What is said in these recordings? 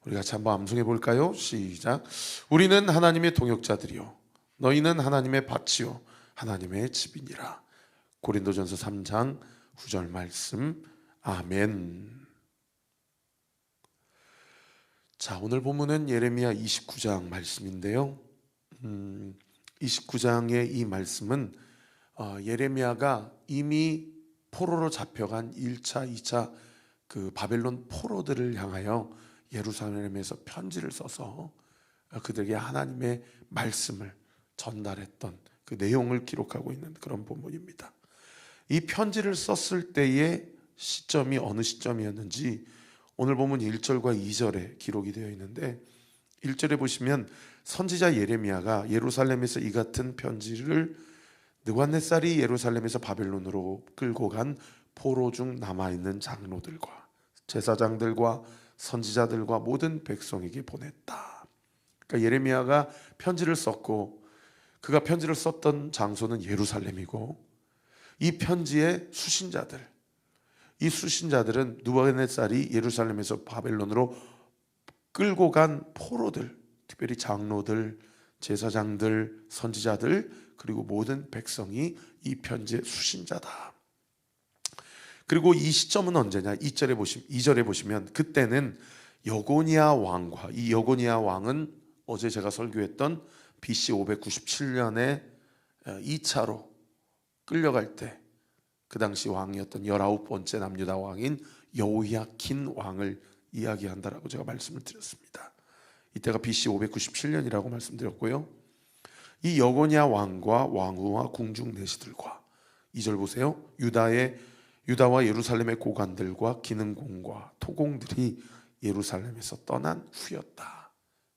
우리 같이 한번 암송해 볼까요? 시작. 우리는 하나님의 동역자들이요 너희는 하나님의 밭이요 하나님의 집이니라. 고린도전서 3장 9절 말씀. 아멘. 자, 오늘 본문은 예레미야 29장 말씀인데요. 29장의 이 말씀은 예레미야가 이미 포로로 잡혀간 1차, 2차 그 바벨론 포로들을 향하여 예루살렘에서 편지를 써서 그들에게 하나님의 말씀을 전달했던 그 내용을 기록하고 있는 그런 본문입니다. 이 편지를 썼을 때의 시점이 어느 시점이었는지 오늘 본문 1절과 2절에 기록이 되어 있는데, 1절에 보시면 선지자 예레미야가 예루살렘에서 이 같은 편지를 느부갓네살이 예루살렘에서 바벨론으로 끌고 간 포로 중 남아있는 장로들과 제사장들과 선지자들과 모든 백성에게 보냈다. 그러니까 예레미야가 편지를 썼고 그가 편지를 썼던 장소는 예루살렘이고, 이 편지의 수신자들, 이 수신자들은 느부갓네살이 예루살렘에서 바벨론으로 끌고 간 포로들, 특별히 장로들, 제사장들, 선지자들, 그리고 모든 백성이 이 편지의 수신자다. 그리고 이 시점은 언제냐? 2절에 보시면 그때는 여고니아 왕과, 이 여고니아 왕은 어제 제가 설교했던 BC 597년에 2차로 끌려갈 때 그 당시 왕이었던 19번째 남유다 왕인 여호야킨 왕을 이야기한다라고 제가 말씀을 드렸습니다. 이때가 BC 597년이라고 말씀드렸고요. 이 여고니아 왕과 왕후와 궁중 내시들과, 2절 보세요. 유다와 예루살렘의 고관들과 기능공과 토공들이 예루살렘에서 떠난 후였다.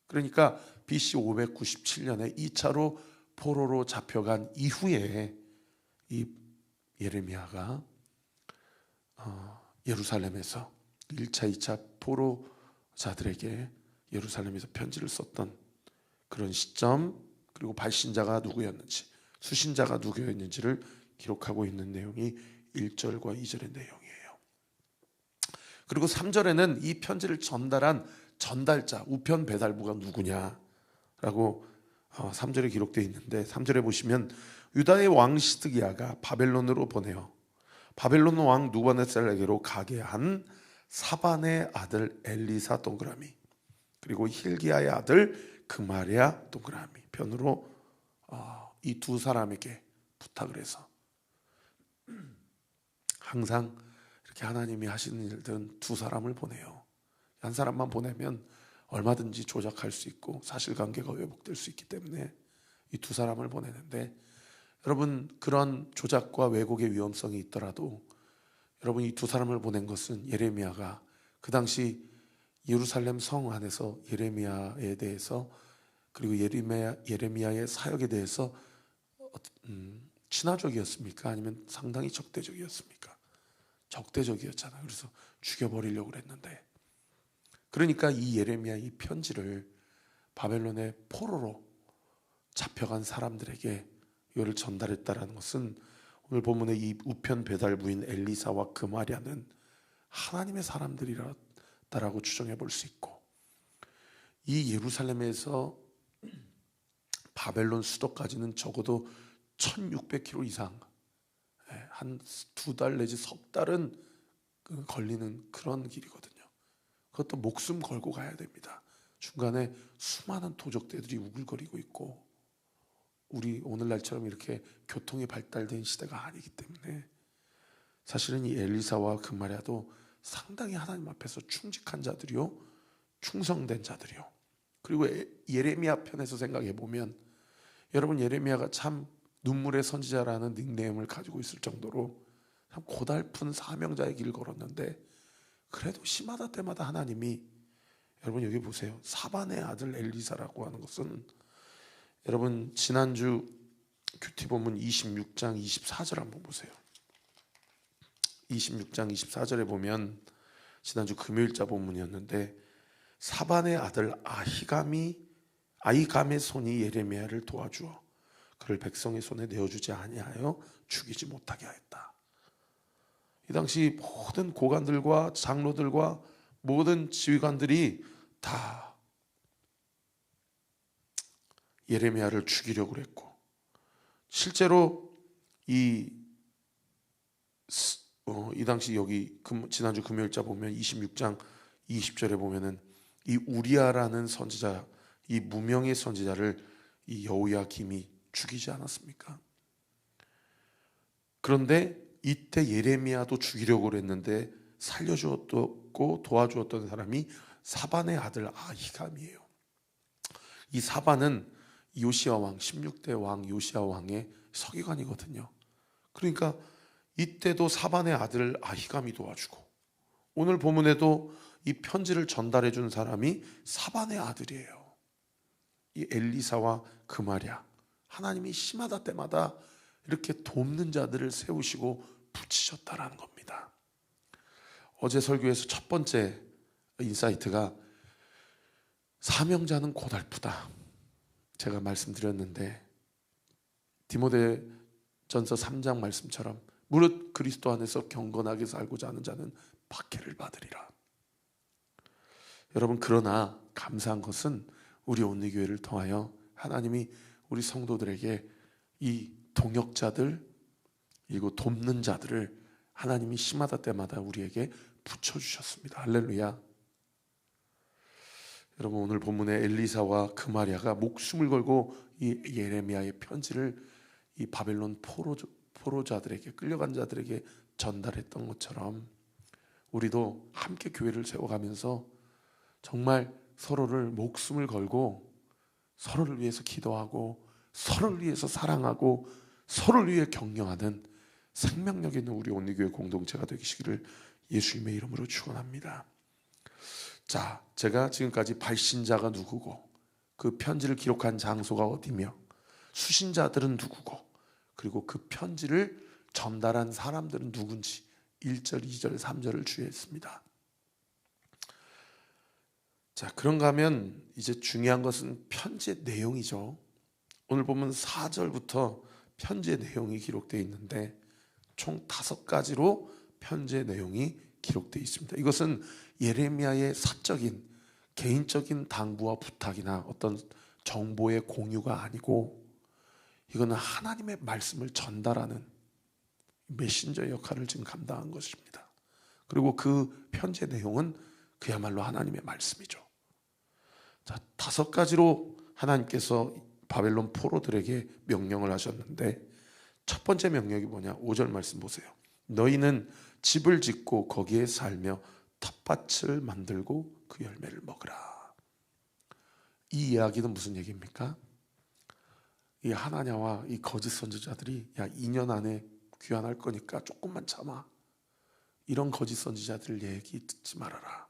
그러니까 BC 597년에 2차로 포로로 잡혀간 이후에 이 예레미야가 예루살렘에서 1차, 2차 포로자들에게 예루살렘에서 편지를 썼던 그런 시점, 그리고 발신자가 누구였는지, 수신자가 누구였는지를 기록하고 있는 내용이 1절과 2절의 내용이에요. 그리고 3절에는 이 편지를 전달한 전달자, 우편 배달부가 누구냐라고 3절에 기록되어 있는데, 3절에 보시면 유다의 왕 시드기야가 바벨론으로 보내어 바벨론 왕 느부갓네살에게로 가게 한 사반의 아들 엘리사 동그라미, 그리고 hil기야의 아들 그마랴 동그라미 편으로 이 두 사람에게 부탁을 해서, 항상 이렇게 하나님이 하시는 일들은 두 사람을 보내요. 한 사람만 보내면 얼마든지 조작할 수 있고 사실관계가 왜곡될 수 있기 때문에 이 두 사람을 보내는데, 여러분, 그런 조작과 왜곡의 위험성이 있더라도 여러분, 이 두 사람을 보낸 것은 예레미야가 그 당시 예루살렘 성 안에서 예레미야에 대해서, 그리고 예레미야의 사역에 대해서 친화적이었습니까? 아니면 상당히 적대적이었습니까? 적대적이었잖아요. 그래서 죽여버리려고 그랬는데, 그러니까 이 예레미야 이 편지를 바벨론의 포로로 잡혀간 사람들에게 이거를 전달했다라는 것은, 오늘 본문의 이 우편 배달부인 엘리사와 그마랴는 하나님의 사람들이라고 추정해 볼 수 있고, 이 예루살렘에서 바벨론 수도까지는 적어도 1600km 이상, 한 2달 내지 석 달은 걸리는 그런 길이거든요. 그것도 목숨 걸고 가야 됩니다. 중간에 수많은 도적대들이 우글거리고 있고, 우리 오늘날처럼 이렇게 교통이 발달된 시대가 아니기 때문에 사실은 이 엘리사와 그마랴도 상당히 하나님 앞에서 충직한 자들이요, 충성된 자들이요. 그리고 예레미야 편에서 생각해 보면, 여러분, 예레미야가 참 눈물의 선지자라는 닉네임을 가지고 있을 정도로 참 고달픈 사명자의 길을 걸었는데, 그래도 시마다 때마다 하나님이, 여러분 여기 보세요. 사반의 아들 엘리사라고 하는 것은, 여러분 지난주 큐티 본문 26장 24절 한번 보세요. 26장 24절에 보면 지난주 금요일자 본문이었는데, 사반의 아들 아히감의 손이 예레미야를 도와주어 그를 백성의 손에 내어주지 아니하여 죽이지 못하게 하였다. 이 당시 모든 고관들과 장로들과 모든 지휘관들이 다 예레미야를 죽이려고 했고, 실제로 이 당시 여기 지난주 금요일자 보면 26장 20절에 보면은 이 우리아라는 선지자, 이 무명의 선지자를 이 여호야김이 죽이지 않았습니까? 그런데 이때 예레미야도 죽이려고 했는데 살려주었고 도와주었던 사람이 사반의 아들 아히감이에요. 이 사반은 요시야 왕, 16대 왕 요시야 왕의 서기관이거든요. 그러니까 이때도 사반의 아들 아히감이 도와주고, 오늘 본문에도 이 편지를 전달해 준 사람이 사반의 아들이에요. 이 엘리사와 그마랴, 하나님이 시마다 때마다 이렇게 돕는 자들을 세우시고 붙이셨다라는 겁니다. 어제 설교에서 첫 번째 인사이트가 사명자는 고달프다, 제가 말씀드렸는데, 디모데전서 3장 말씀처럼 무릇 그리스도 안에서 경건하게 살고자 하는 자는 박해를 받으리라. 여러분, 그러나 감사한 것은 우리 온리교회를 통하여 하나님이 우리 성도들에게 이 동역자들, 그리고 돕는 자들을 하나님이 시마다 때마다 우리에게 붙여주셨습니다. 할렐루야. 여러분, 오늘 본문에 엘리사와 그마랴가 목숨을 걸고 이 예레미야의 편지를 이 바벨론 포로자들에게, 끌려간 자들에게 전달했던 것처럼 우리도 함께 교회를 세워가면서 정말 서로를 목숨을 걸고 서로를 위해서 기도하고 서로를 위해서 사랑하고 서로를 위해 격려하는 생명력 있는 우리 온리교회 공동체가 되시기를 예수님의 이름으로 축원합니다. 자, 제가 지금까지 발신자가 누구고, 그 편지를 기록한 장소가 어디며, 수신자들은 누구고, 그리고 그 편지를 전달한 사람들은 누군지 1절, 2절, 3절을 주의했습니다. 자, 그런가 하면 이제 중요한 것은 편지의 내용이죠. 오늘 보면 4절부터 편지의 내용이 기록되어 있는데 총 5가지로 편지의 내용이 기록되어 있습니다. 이것은 예레미야의 사적인 개인적인 당부와 부탁이나 어떤 정보의 공유가 아니고, 이거는 하나님의 말씀을 전달하는 메신저 역할을 지금 감당한 것입니다. 그리고 그 편지의 내용은 그야말로 하나님의 말씀이죠. 자, 5가지로 하나님께서 바벨론 포로들에게 명령을 하셨는데, 첫 번째 명령이 뭐냐? 5절 말씀 보세요. 너희는 집을 짓고 거기에 살며 텃밭을 만들고 그 열매를 먹으라. 이 이야기는 무슨 얘기입니까? 이 하나냐와 이 거짓 선지자들이, 야, 2년 안에 귀환할 거니까 조금만 참아, 이런 거짓 선지자들 얘기 듣지 말아라.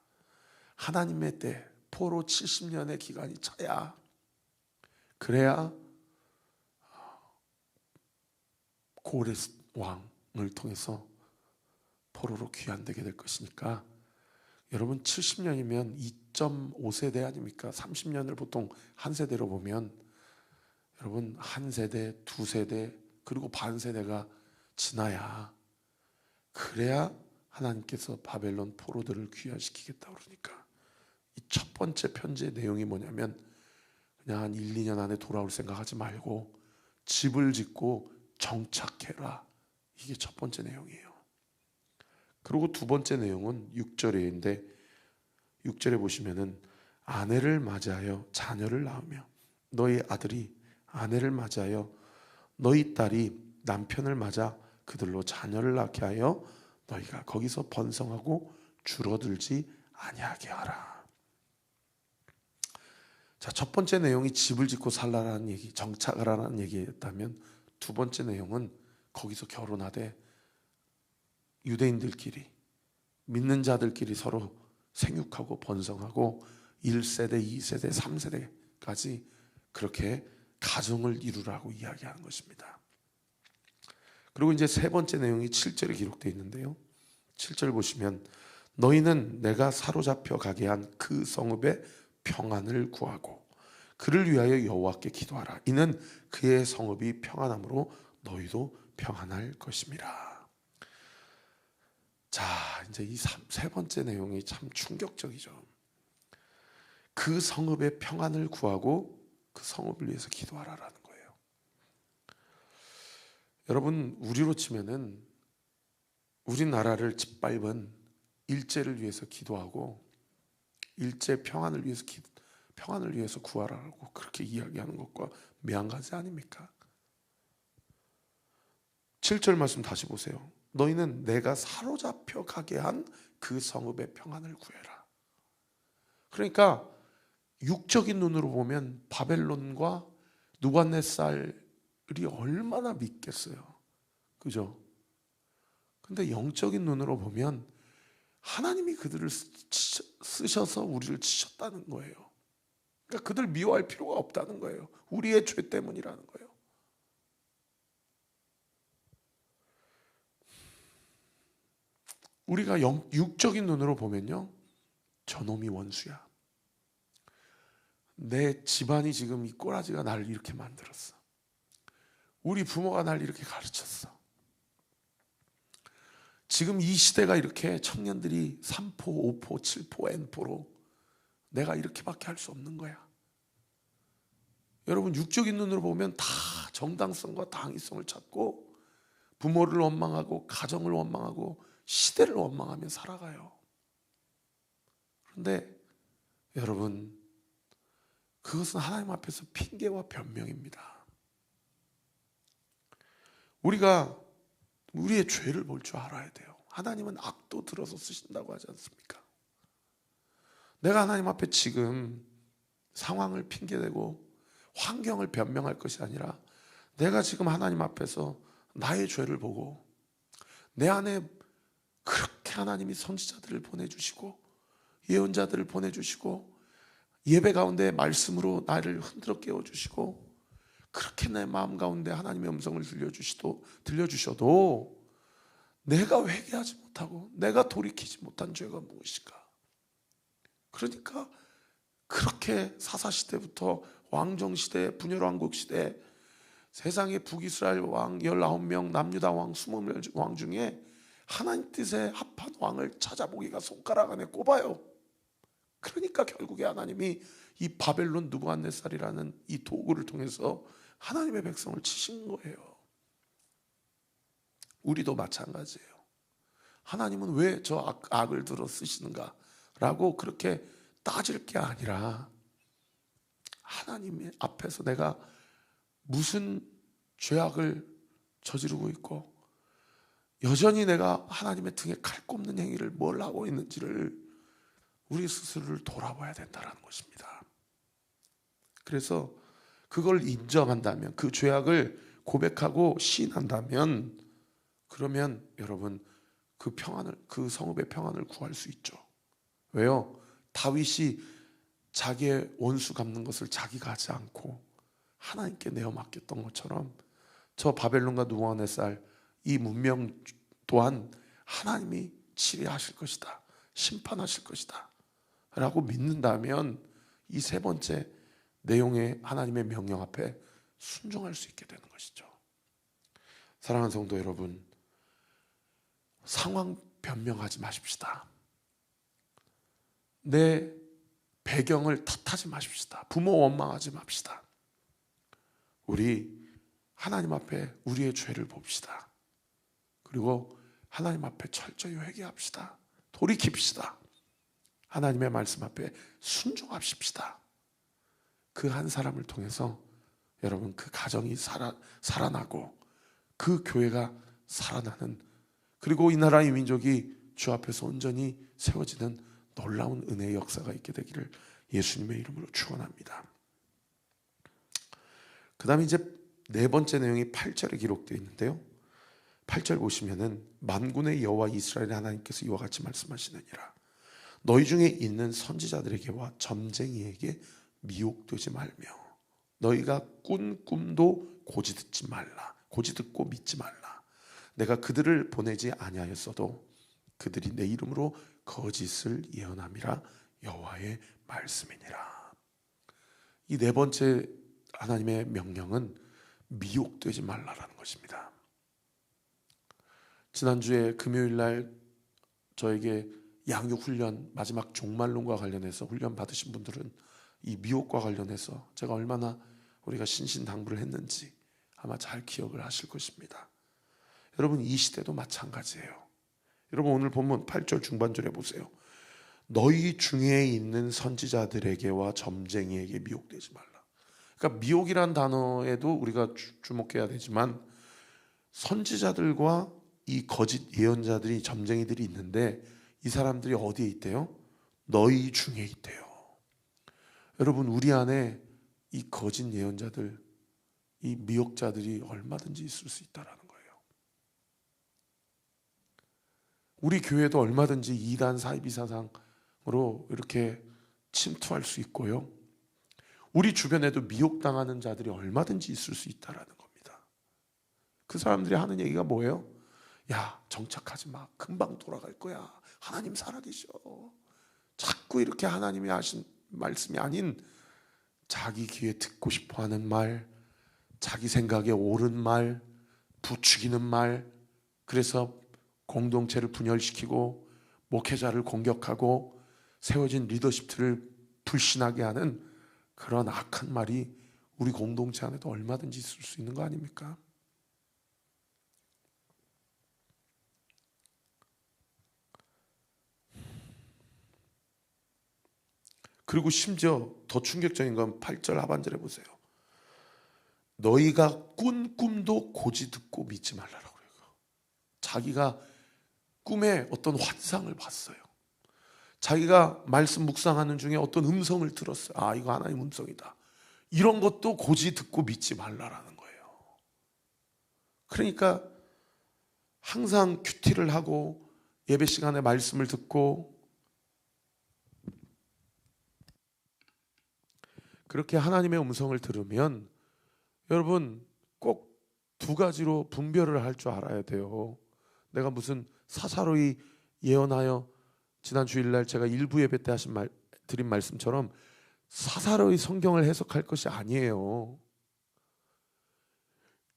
하나님의 때 포로 70년의 기간이 차야, 그래야 고레스 왕을 통해서 포로로 귀환되게 될 것이니까, 여러분 70년이면 2.5세대 아닙니까? 30년을 보통 한 세대로 보면, 여러분 한 세대, 두 세대, 그리고 반 세대가 지나야, 그래야 하나님께서 바벨론 포로들을 귀환시키겠다 그러니까, 이 첫 번째 편지의 내용이 뭐냐면, 그냥 한 1, 2년 안에 돌아올 생각하지 말고 집을 짓고 정착해라. 이게 첫 번째 내용이에요. 그리고 두 번째 내용은 6절인데, 6절에 보시면은 아내를 맞이하여 자녀를 낳으며, 너희 아들이 아내를 맞이하여 너희 딸이 남편을 맞아 그들로 자녀를 낳게 하여 너희가 거기서 번성하고 줄어들지 아니하게 하라. 자, 첫 번째 내용이 집을 짓고 살라라는 얘기, 정착하라는 얘기였다면, 두 번째 내용은 거기서 결혼하되 유대인들끼리, 믿는 자들끼리 서로 생육하고 번성하고 1세대, 2세대, 3세대까지 그렇게 가정을 이루라고 이야기하는 것입니다. 그리고 이제 세 번째 내용이 7절에 기록되어 있는데요, 7절 보시면 너희는 내가 사로잡혀 가게 한 그 성읍의 평안을 구하고 그를 위하여 여호와께 기도하라. 이는 그의 성읍이 평안함으로 너희도 평안할 것임이라. 자, 이제 이 세 번째 내용이 참 충격적이죠. 그 성읍의 평안을 구하고 그 성읍을 위해서 기도하라라는 거예요. 여러분, 우리로 치면은 우리나라를 짓밟은 일제를 위해서 기도하고 일제 평안을 위해서 구하라고 그렇게 이야기하는 것과 매한가지 아닙니까? 7절 말씀 다시 보세요. 너희는 내가 사로잡혀 가게 한 그 성읍의 평안을 구해라. 그러니까 육적인 눈으로 보면 바벨론과 느부갓네살이 얼마나 믿겠어요. 그죠? 근데 영적인 눈으로 보면 하나님이 그들을 쓰셔서 우리를 치셨다는 거예요. 그러니까 그들 미워할 필요가 없다는 거예요. 우리의 죄 때문이라는 거예요. 우리가 육적인 눈으로 보면요, 저놈이 원수야. 내 집안이 지금 이 꼬라지가 나를 이렇게 만들었어. 우리 부모가 날 이렇게 가르쳤어. 지금 이 시대가 이렇게 청년들이 3포, 5포, 7포, N포로 내가 이렇게밖에 할 수 없는 거야. 여러분, 육적인 눈으로 보면 다 정당성과 당위성을 찾고 부모를 원망하고 가정을 원망하고 시대를 원망하며 살아가요. 그런데 여러분, 그것은 하나님 앞에서 핑계와 변명입니다. 우리가 우리의 죄를 볼 줄 알아야 돼요. 하나님은 악도 들어서 쓰신다고 하지 않습니까? 내가 하나님 앞에 지금 상황을 핑계대고 환경을 변명할 것이 아니라 내가 지금 하나님 앞에서 나의 죄를 보고 내 안에 그렇게 하나님이 선지자들을 보내주시고 예언자들을 보내주시고 예배 가운데 말씀으로 나를 흔들어 깨워주시고 그렇게 내 마음 가운데 하나님의 음성을 들려주셔도 내가 회개하지 못하고 내가 돌이키지 못한 죄가 무엇일까? 그러니까 그렇게 사사시대부터 왕정시대, 분열왕국시대 세상의 북이스라엘 왕 19명, 남유다 왕 20왕 중에 하나님 뜻에 합한 왕을 찾아보기가 손가락 안에 꼽아요. 그러니까 결국에 하나님이 이 바벨론 느부갓네살이라는 이 도구를 통해서 하나님의 백성을 치신 거예요. 우리도 마찬가지예요. 하나님은 왜 저 악을 들어 쓰시는가 라고 그렇게 따질 게 아니라 하나님 앞에서 내가 무슨 죄악을 저지르고 있고 여전히 내가 하나님의 등에 칼 꼽는 행위를 뭘 하고 있는지를 우리 스스로를 돌아봐야 된다는 것입니다. 그래서 그걸 인정한다면, 그 죄악을 고백하고 시인한다면, 그러면 여러분 그 성읍의 평안을 구할 수 있죠. 왜요? 다윗이 자기의 원수 갚는 것을 자기가 하지 않고 하나님께 내어 맡겼던 것처럼 저 바벨론과 느부갓네살 이 문명 또한 하나님이 치리하실 것이다, 심판하실 것이다 라고 믿는다면 이 세 번째 내용의 하나님의 명령 앞에 순종할 수 있게 되는 것이죠. 사랑하는 성도 여러분, 상황 변명하지 마십시다. 내 배경을 탓하지 마십시다. 부모 원망하지 맙시다. 우리 하나님 앞에 우리의 죄를 봅시다. 그리고 하나님 앞에 철저히 회개합시다. 돌이킵시다. 하나님의 말씀 앞에 순종합시다. 그 한 사람을 통해서 여러분 그 가정이 살아나고 그 교회가 살아나는, 그리고 이 나라의 민족이 주 앞에서 온전히 세워지는 놀라운 은혜의 역사가 있게 되기를 예수님의 이름으로 축원합니다. 그 다음에 이제 네 번째 내용이 8절에 기록되어 있는데요, 8절 보시면은 만군의 여호와 이스라엘의 하나님께서 이와 같이 말씀하시느니라. 너희 중에 있는 선지자들에게와 점쟁이에게 미혹되지 말며 너희가 꾼 꿈도 고지 듣고 믿지 말라. 내가 그들을 보내지 아니하였어도 그들이 내 이름으로 거짓을 예언함이라 여호와의 말씀이니라. 이 네 번째 하나님의 명령은 미혹되지 말라라는 것입니다. 지난주에 금요일 날 저에게 양육 훈련, 마지막 종말론과 관련해서 훈련 받으신 분들은 이 미혹과 관련해서 제가 얼마나 우리가 신신당부를 했는지 아마 잘 기억을 하실 것입니다. 여러분, 이 시대도 마찬가지예요. 여러분, 오늘 본문 8절 중반절에 보세요. 너희 중에 있는 선지자들에게와 점쟁이에게 미혹되지 말라. 그러니까 미혹이란 단어에도 우리가 주목해야 되지만 선지자들과 이 거짓 예언자들이, 점쟁이들이 있는데 이 사람들이 어디에 있대요? 너희 중에 있대요. 여러분, 우리 안에 이 거짓 예언자들, 이 미혹자들이 얼마든지 있을 수 있다라는 거예요. 우리 교회도 얼마든지 이단 사이비 사상으로 이렇게 침투할 수 있고요. 우리 주변에도 미혹당하는 자들이 얼마든지 있을 수 있다라는 겁니다. 그 사람들이 하는 얘기가 뭐예요? 야, 정착하지 마. 금방 돌아갈 거야. 하나님 살아계셔. 자꾸 이렇게 하나님이 하신 말씀이 아닌 자기 귀에 듣고 싶어하는 말, 자기 생각에 옳은 말, 부추기는 말, 그래서 공동체를 분열시키고 목회자를 공격하고 세워진 리더십들을 불신하게 하는 그런 악한 말이 우리 공동체 안에도 얼마든지 있을 수 있는 거 아닙니까? 그리고 심지어 더 충격적인 건 8절 하반절에 보세요. 너희가 꾼 꿈도 고지 듣고 믿지 말라라고 그래요. 자기가 꿈에 어떤 환상을 봤어요. 자기가 말씀 묵상하는 중에 어떤 음성을 들었어요. 아, 이거 하나님 음성이다. 이런 것도 고지 듣고 믿지 말라라는 거예요. 그러니까 항상 큐티를 하고 예배 시간에 말씀을 듣고 그렇게 하나님의 음성을 들으면 여러분 꼭 두 가지로 분별을 할 줄 알아야 돼요. 내가 무슨 사사로이 예언하여 지난 주일날 제가 일부 예배 때 드린 말씀처럼 사사로이 성경을 해석할 것이 아니에요.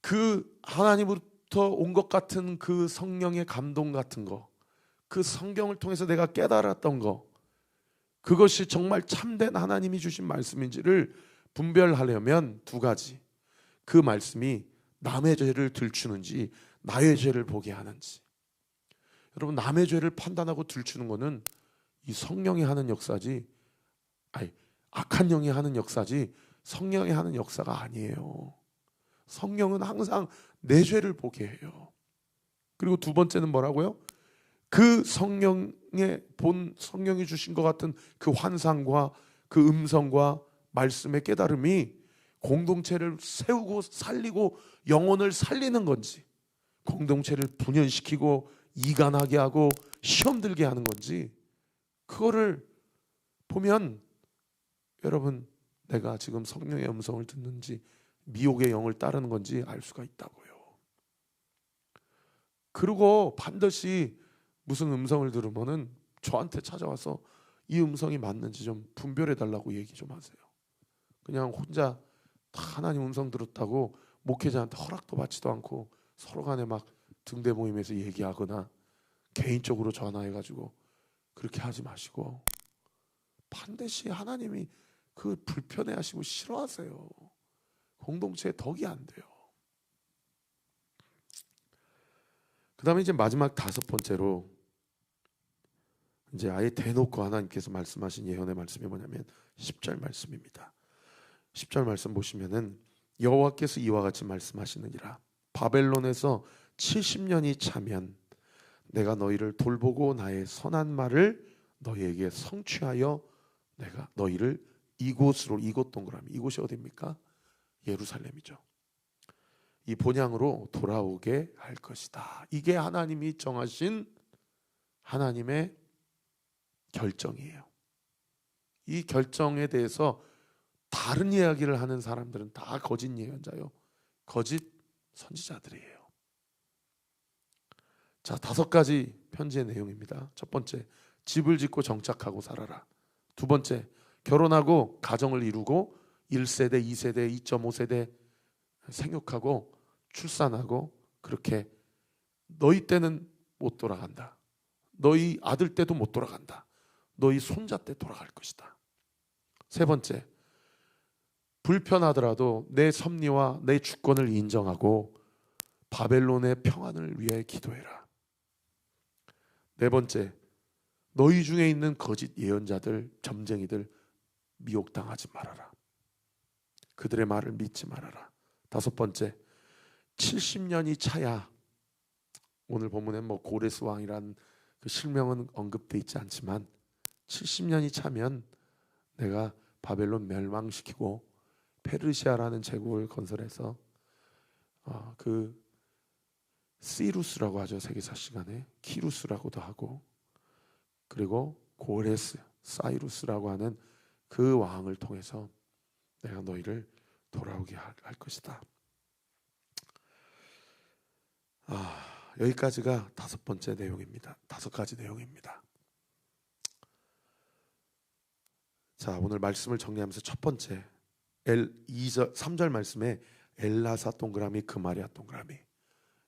그 하나님으로부터 온 것 같은 그 성령의 감동 같은 거, 그 성경을 통해서 내가 깨달았던 거, 그것이 정말 참된 하나님이 주신 말씀인지를 분별하려면 두 가지. 그 말씀이 남의 죄를 들추는지 나의 죄를 보게 하는지. 여러분, 남의 죄를 판단하고 들추는 것은 이 성령이 하는 역사지, 아니 악한 영이 하는 역사지 성령이 하는 역사가 아니에요. 성령은 항상 내 죄를 보게 해요. 그리고 두 번째는 뭐라고요? 그 성령의 성령이 주신 것 같은 그 환상과 그 음성과 말씀의 깨달음이 공동체를 세우고 살리고 영혼을 살리는 건지, 공동체를 분열시키고 이간하게 하고 시험 들게 하는 건지, 그거를 보면 여러분, 내가 지금 성령의 음성을 듣는지 미혹의 영을 따르는 건지 알 수가 있다고요. 그리고 반드시 무슨 음성을 들으면은 저한테 찾아와서 이 음성이 맞는지 좀 분별해 달라고 얘기 좀 하세요. 그냥 혼자 하나님 음성 들었다고 목회자한테 허락도 받지도 않고 서로 간에 막 등대 모임에서 얘기하거나 개인적으로 전화해가지고 그렇게 하지 마시고 반드시 하나님이 그 불편해하시고 싫어하세요. 공동체에 덕이 안 돼요. 그 다음에 이제 마지막 다섯 번째로 이제 아예 대놓고 하나님께서 말씀하신 예언의 말씀이 뭐냐면 10절 말씀입니다. 10절 말씀 보시면은 여호와께서 이와 같이 말씀하시느니라. 바벨론에서 70년이 차면 내가 너희를 돌보고 나의 선한 말을 너희에게 성취하여 내가 너희를 이곳으로, 이곳 동그라미, 이곳이 어디입니까? 예루살렘이죠. 이 본향으로 돌아오게 할 것이다. 이게 하나님이 정하신 하나님의 결정이에요. 이 결정에 대해서 다른 이야기를 하는 사람들은 다 거짓 예언자요, 거짓 선지자들이에요. 자, 5가지 편지의 내용입니다. 첫 번째, 집을 짓고 정착하고 살아라. 두 번째, 결혼하고 가정을 이루고 1세대, 2세대, 2.5세대 생육하고 출산하고 그렇게 너희 때는 못 돌아간다. 너희 아들 때도 못 돌아간다. 너희 손자 때 돌아갈 것이다. 세 번째, 불편하더라도 내 섭리와 내 주권을 인정하고 바벨론의 평안을 위해 기도해라. 네 번째, 너희 중에 있는 거짓 예언자들, 점쟁이들 미혹당하지 말아라. 그들의 말을 믿지 말아라. 다섯 번째, 70년이 차야, 오늘 본문에 고레스 왕이란 그 실명은 언급되어 있지 않지만 70년이 차면 내가 바벨론 멸망시키고 페르시아라는 제국을 건설해서 그 시루스라고 하죠. 세계사 시간에 키루스라고도 하고, 그리고 고레스 사이루스라고 하는 그 왕을 통해서 내가 너희를 돌아오게 할 것이다. 여기까지가 다섯 번째 내용입니다. 다섯 가지 내용입니다. 자, 오늘 말씀을 정리하면서 첫 번째 3절 말씀에 엘라사 동그라미 그마리아 동그라미.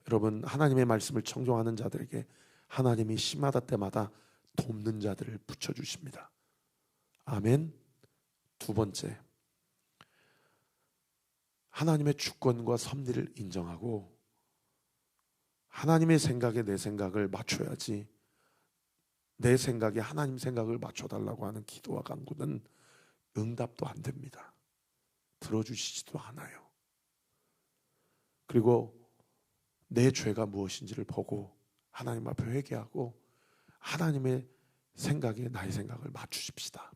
여러분, 하나님의 말씀을 청종하는 자들에게 하나님이 심하다 때마다 돕는 자들을 붙여주십니다. 아멘. 두 번째, 하나님의 주권과 섭리를 인정하고 하나님의 생각에 내 생각을 맞춰야지, 내 생각에 하나님 생각을 맞춰달라고 하는 기도와 간구는 응답도 안 됩니다. 들어주시지도 않아요. 그리고 내 죄가 무엇인지를 보고 하나님 앞에 회개하고 하나님의 생각에 나의 생각을 맞추십시다.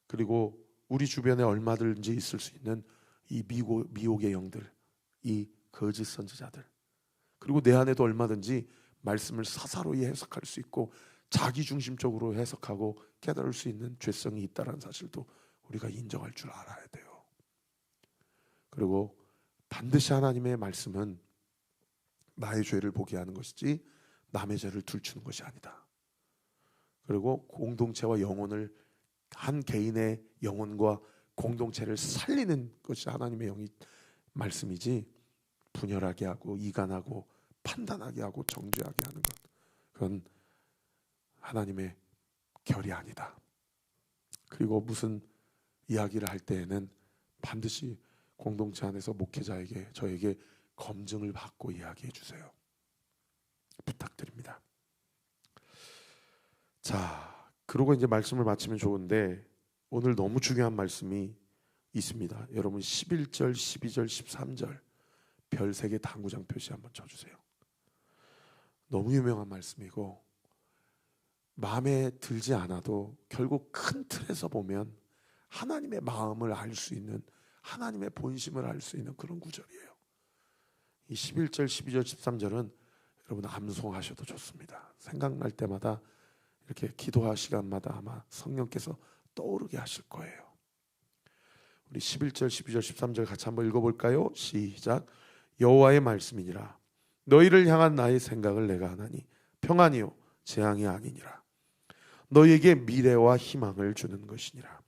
그리고 우리 주변에 얼마든지 있을 수 있는 이 미혹의 영들, 이 거짓 선지자들, 그리고 내 안에도 얼마든지 말씀을 사사로이 해석할 수 있고 자기중심적으로 해석하고 깨달을 수 있는 죄성이 있다는 사실도 우리가 인정할 줄 알아야 돼요. 그리고 반드시 하나님의 말씀은 나의 죄를 보게 하는 것이지 남의 죄를 들추는 것이 아니다. 그리고 공동체와 영혼을, 한 개인의 영혼과 공동체를 살리는 것이 하나님의 말씀이지 분열하게 하고 이간하고 판단하게 하고 정죄하게 하는 것, 그건 하나님의 결이 아니다. 그리고 무슨 이야기를 할 때에는 반드시 공동체 안에서 목회자에게, 저에게 검증을 받고 이야기해 주세요. 부탁드립니다. 자, 그러고 이제 말씀을 마치면 좋은데 오늘 너무 중요한 말씀이 있습니다. 여러분 11절, 12절, 13절 별 3개 당구장 표시 한번 쳐주세요. 너무 유명한 말씀이고 마음에 들지 않아도 결국 큰 틀에서 보면 하나님의 마음을 알 수 있는, 하나님의 본심을 알 수 있는 그런 구절이에요. 이 11절, 12절, 13절은 여러분 암송하셔도 좋습니다. 생각날 때마다 이렇게 기도할 시간마다 아마 성령께서 떠오르게 하실 거예요. 우리 11절, 12절, 13절 같이 한번 읽어볼까요? 시작. 여호와의 말씀이니라. 너희를 향한 나의 생각을 내가 하나니 평안이요 재앙이 아니니라. 너희에게 미래와 희망을 주는 것이니라.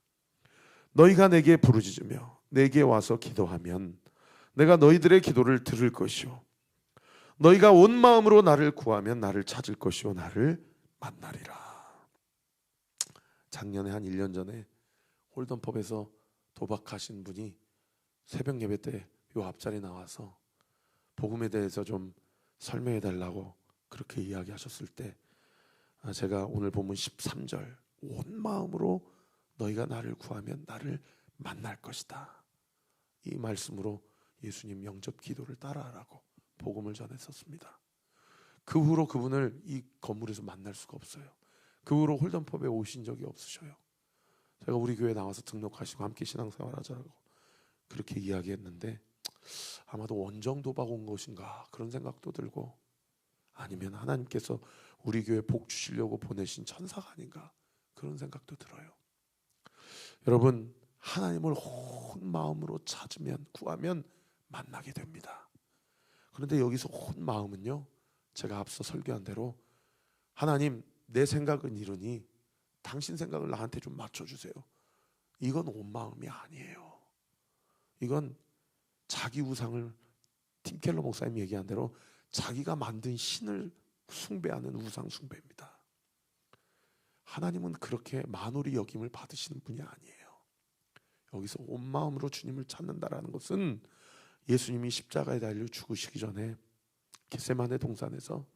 너희가 내게 부르짖으며 내게 와서 기도하면 내가 너희들의 기도를 들을 것이요 너희가 온 마음으로 나를 구하면 나를 찾을 것이요 나를 만나리라. 작년에 한 1년 전에 홀던펍에서 도박하신 분이 새벽 예배 때 요 앞자리 나와서 복음에 대해서 좀 설명해 달라고 그렇게 이야기하셨을 때 제가 오늘 본문 13절 온 마음으로 너희가 나를 구하면 나를 만날 것이다, 이 말씀으로 예수님 영접 기도를 따라하라고 복음을 전했었습니다. 그 후로 그분을 이 건물에서 만날 수가 없어요. 그 후로 홀던펍에 오신 적이 없으셔요. 제가 우리 교회 나와서 등록하시고 함께 신앙생활하자고 그렇게 이야기했는데 아마도 원정 도박 온 것인가 그런 생각도 들고, 아니면 하나님께서 우리 교회 복 주시려고 보내신 천사가 아닌가 그런 생각도 들어요. 여러분, 하나님을 온 마음으로 찾으면, 구하면 만나게 됩니다. 그런데 여기서 온 마음은요, 제가 앞서 설교한 대로 하나님 내 생각은 이러니 당신 생각을 나한테 좀 맞춰주세요. 이건 온 마음이 아니에요. 이건 자기 우상을, 팀 켈러 목사님 얘기한 대로 자기가 만든 신을 숭배하는 우상 숭배입니다. 하나님은 그렇게 만홀히 여김을 받으시는 분이 아니에요. 여기서 온 마음으로 주님을 찾는다라는 것은 예수님이 십자가에 달려 죽으시기 전에 겟세마네 동산에서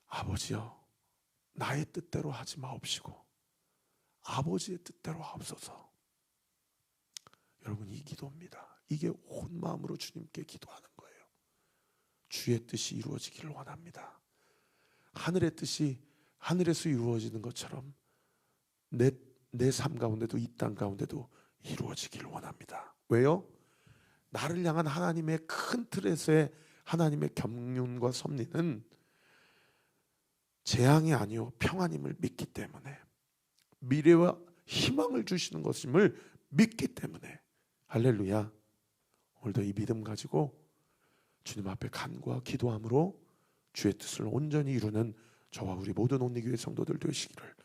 아버지여 나의 뜻대로 하지 마옵시고 아버지의 뜻대로 하옵소서. 여러분, 이 기도입니다. 이게 온 마음으로 주님께 기도하는 거예요. 주의 뜻이 이루어지기를 원합니다. 하늘의 뜻이 하늘에서 이루어지는 것처럼 내 삶 가운데도 이 땅 가운데도 이루어지기를 원합니다. 왜요? 나를 향한 하나님의 큰 틀에서의 하나님의 경륜과 섭리는 재앙이 아니요 평안임을 믿기 때문에, 미래와 희망을 주시는 것임을 믿기 때문에, 할렐루야. 오늘도 이 믿음 가지고 주님 앞에 간구와 기도함으로 주의 뜻을 온전히 이루는 저와 우리 모든 온리교회 성도들 되시기를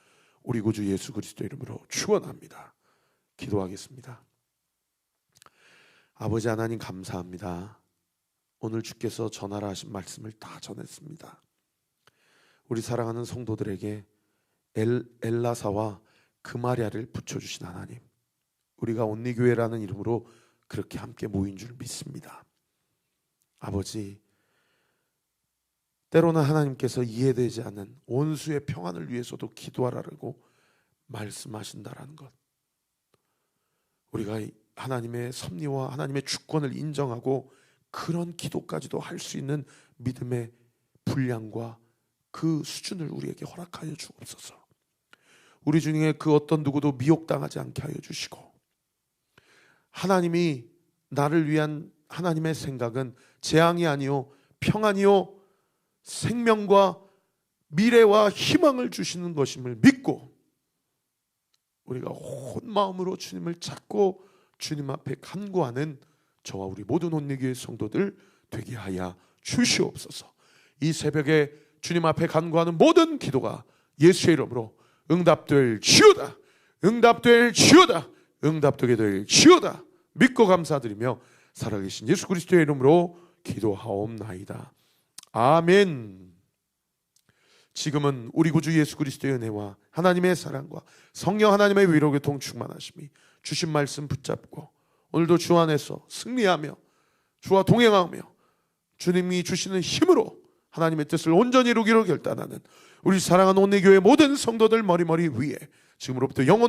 우리 구주 예수 그리스도 이름으로 축원합니다. 기도하겠습니다. 아버지 하나님 감사합니다. 오늘 주께서 전하라 하신 말씀을 다 전했습니다. 우리 사랑하는 성도들에게 엘라사와 그마리아를 붙여주신 하나님, 우리가 온리교회라는 이름으로 그렇게 함께 모인 줄 믿습니다. 아버지, 때로는 하나님께서 이해되지 않는 원수의 평안을 위해서도 기도하라고 말씀하신다라는 것, 우리가 하나님의 섭리와 하나님의 주권을 인정하고 그런 기도까지도 할 수 있는 믿음의 분량과 그 수준을 우리에게 허락하여 주옵소서. 우리 중에 그 어떤 누구도 미혹당하지 않게 하여 주시고, 하나님이 나를 위한 하나님의 생각은 재앙이 아니요 평안이요 생명과 미래와 희망을 주시는 것임을 믿고, 우리가 온 마음으로 주님을 찾고 주님 앞에 간구하는 저와 우리 모든 온리교회 성도들 되게 하여 주시옵소서. 이 새벽에 주님 앞에 간구하는 모든 기도가 예수의 이름으로 응답될 지어다, 응답될 지어다, 응답되게 될 지어다 믿고 감사드리며 살아계신 예수 그리스도의 이름으로 기도하옵나이다. 아멘. 지금은 우리 구주 예수 그리스도의 은혜와 하나님의 사랑과 성령 하나님의 위로 교통 충만하심이 주신 말씀 붙잡고 오늘도 주 안에서 승리하며 주와 동행하며 주님이 주시는 힘으로 하나님의 뜻을 온전히 이루기로 결단하는 우리 사랑하는 온리교회 모든 성도들 머리머리 위에 지금으로부터 영원토록